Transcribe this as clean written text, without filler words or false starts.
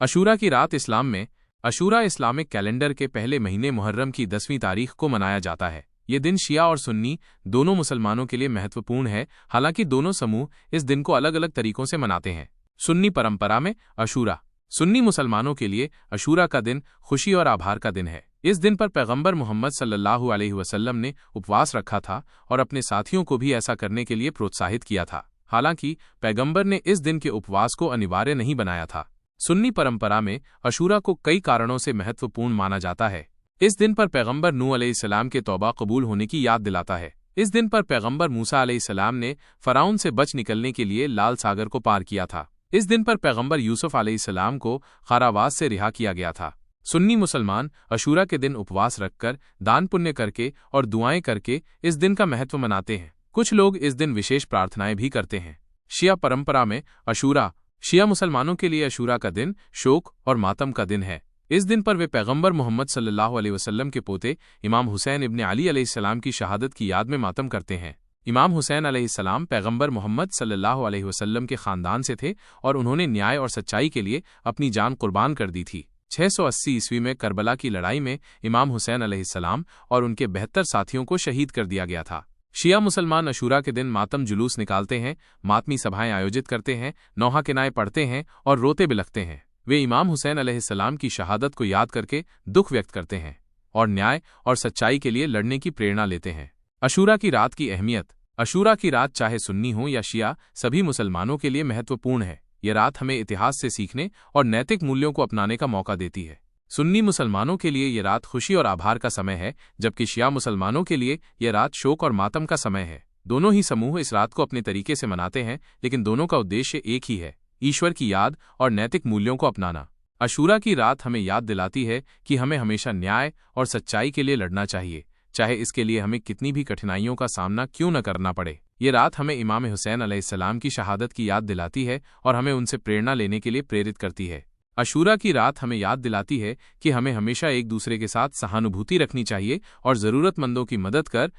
अशूरा की रात इस्लाम में अशूरा इस्लामिक कैलेंडर के पहले महीने मुहर्रम की 10वीं तारीख को मनाया जाता है। ये दिन शिया और सुन्नी दोनों मुसलमानों के लिए महत्वपूर्ण है, हालांकि दोनों समूह इस दिन को अलग अलग तरीकों से मनाते हैं। सुन्नी परंपरा में अशूरा सुन्नी मुसलमानों के लिए अशूरा का दिन खुशी और आभार का दिन है। इस दिन पर पैगंबर मोहम्मद सल्लल्लाहु अलैहि वसल्लम ने उपवास रखा था और अपने साथियों को भी ऐसा करने के लिए प्रोत्साहित किया था। हालांकि पैगंबर ने इस दिन के उपवास को अनिवार्य नहीं बनाया था। सुन्नी परंपरा में अशूरा को कई कारणों से महत्वपूर्ण माना जाता है। इस दिन पर पैगंबर नूह अलैहिस्सलाम के तौबा कबूल होने की याद दिलाता है। इस दिन पर पैगंबर मूसा अलैहिस्सलाम ने फराउन से बच निकलने के लिए लाल सागर को पार किया था। इस दिन पर पैगंबर यूसुफ अलैहिस्सलाम को कारावास से रिहा किया गया था। सुन्नी मुसलमान अशूरा के दिन उपवास रखकर, दान पुण्य करके और दुआएं करके इस दिन का महत्व मनाते हैं। कुछ लोग इस दिन विशेष प्रार्थनाएं भी करते हैं। शिया परंपरा में अशूरा शिया मुसलमानों के लिए अशूरा का दिन शोक और मातम का दिन है। इस दिन पर वे पैगंबर मोहम्मद सल्लल्लाहु अलैहि वसल्लम के पोते इमाम हुसैन इब्न अली अलैहिस्सलाम की शहादत की याद में मातम करते हैं। इमाम हुसैन अलैहिस्सलाम पैगंबर मोहम्मद सल्लल्लाहु अलैहि वसल्लम के खानदान से थे और उन्होंने न्याय और सच्चाई के लिए अपनी जान कुर्बान कर दी थी। 680 ईस्वी में करबला की लड़ाई में इमाम हुसैन अलैहिस्सलाम और उनके 72 साथियों को शहीद कर दिया गया था। शिया मुसलमान अशूरा के दिन मातम जुलूस निकालते हैं, मातमी सभाएं आयोजित करते हैं, नौहा किनाए पढ़ते हैं और रोते बिलखते हैं। वे इमाम हुसैन अलैहिस्सलाम की शहादत को याद करके दुख व्यक्त करते हैं और न्याय और सच्चाई के लिए लड़ने की प्रेरणा लेते हैं। अशूरा की रात की अहमियत। अशूरा की रात चाहे सुन्नी हो या शिया, सभी मुसलमानों के लिए महत्वपूर्ण है। यह रात हमें इतिहास से सीखने और नैतिक मूल्यों को अपनाने का मौका देती है। सुन्नी मुसलमानों के लिए यह रात खुशी और आभार का समय है, जबकि शिया मुसलमानों के लिए यह रात शोक और मातम का समय है। दोनों ही समूह इस रात को अपने तरीके से मनाते हैं, लेकिन दोनों का उद्देश्य एक ही है, ईश्वर की याद और नैतिक मूल्यों को अपनाना। अशूरा की रात हमें याद दिलाती है कि हमें हमेशा न्याय और सच्चाई के लिए लड़ना चाहिए, चाहे इसके लिए हमें कितनी भी कठिनाइयों का सामना क्यों न करना पड़े। ये रात हमें इमाम हुसैन अलैहिस्सलाम की शहादत की याद दिलाती है और हमें उनसे प्रेरणा लेने के लिए प्रेरित करती है। अशूरा की रात हमें याद दिलाती है कि हमें हमेशा एक दूसरे के साथ सहानुभूति रखनी चाहिए और ज़रूरतमंदों की मदद कर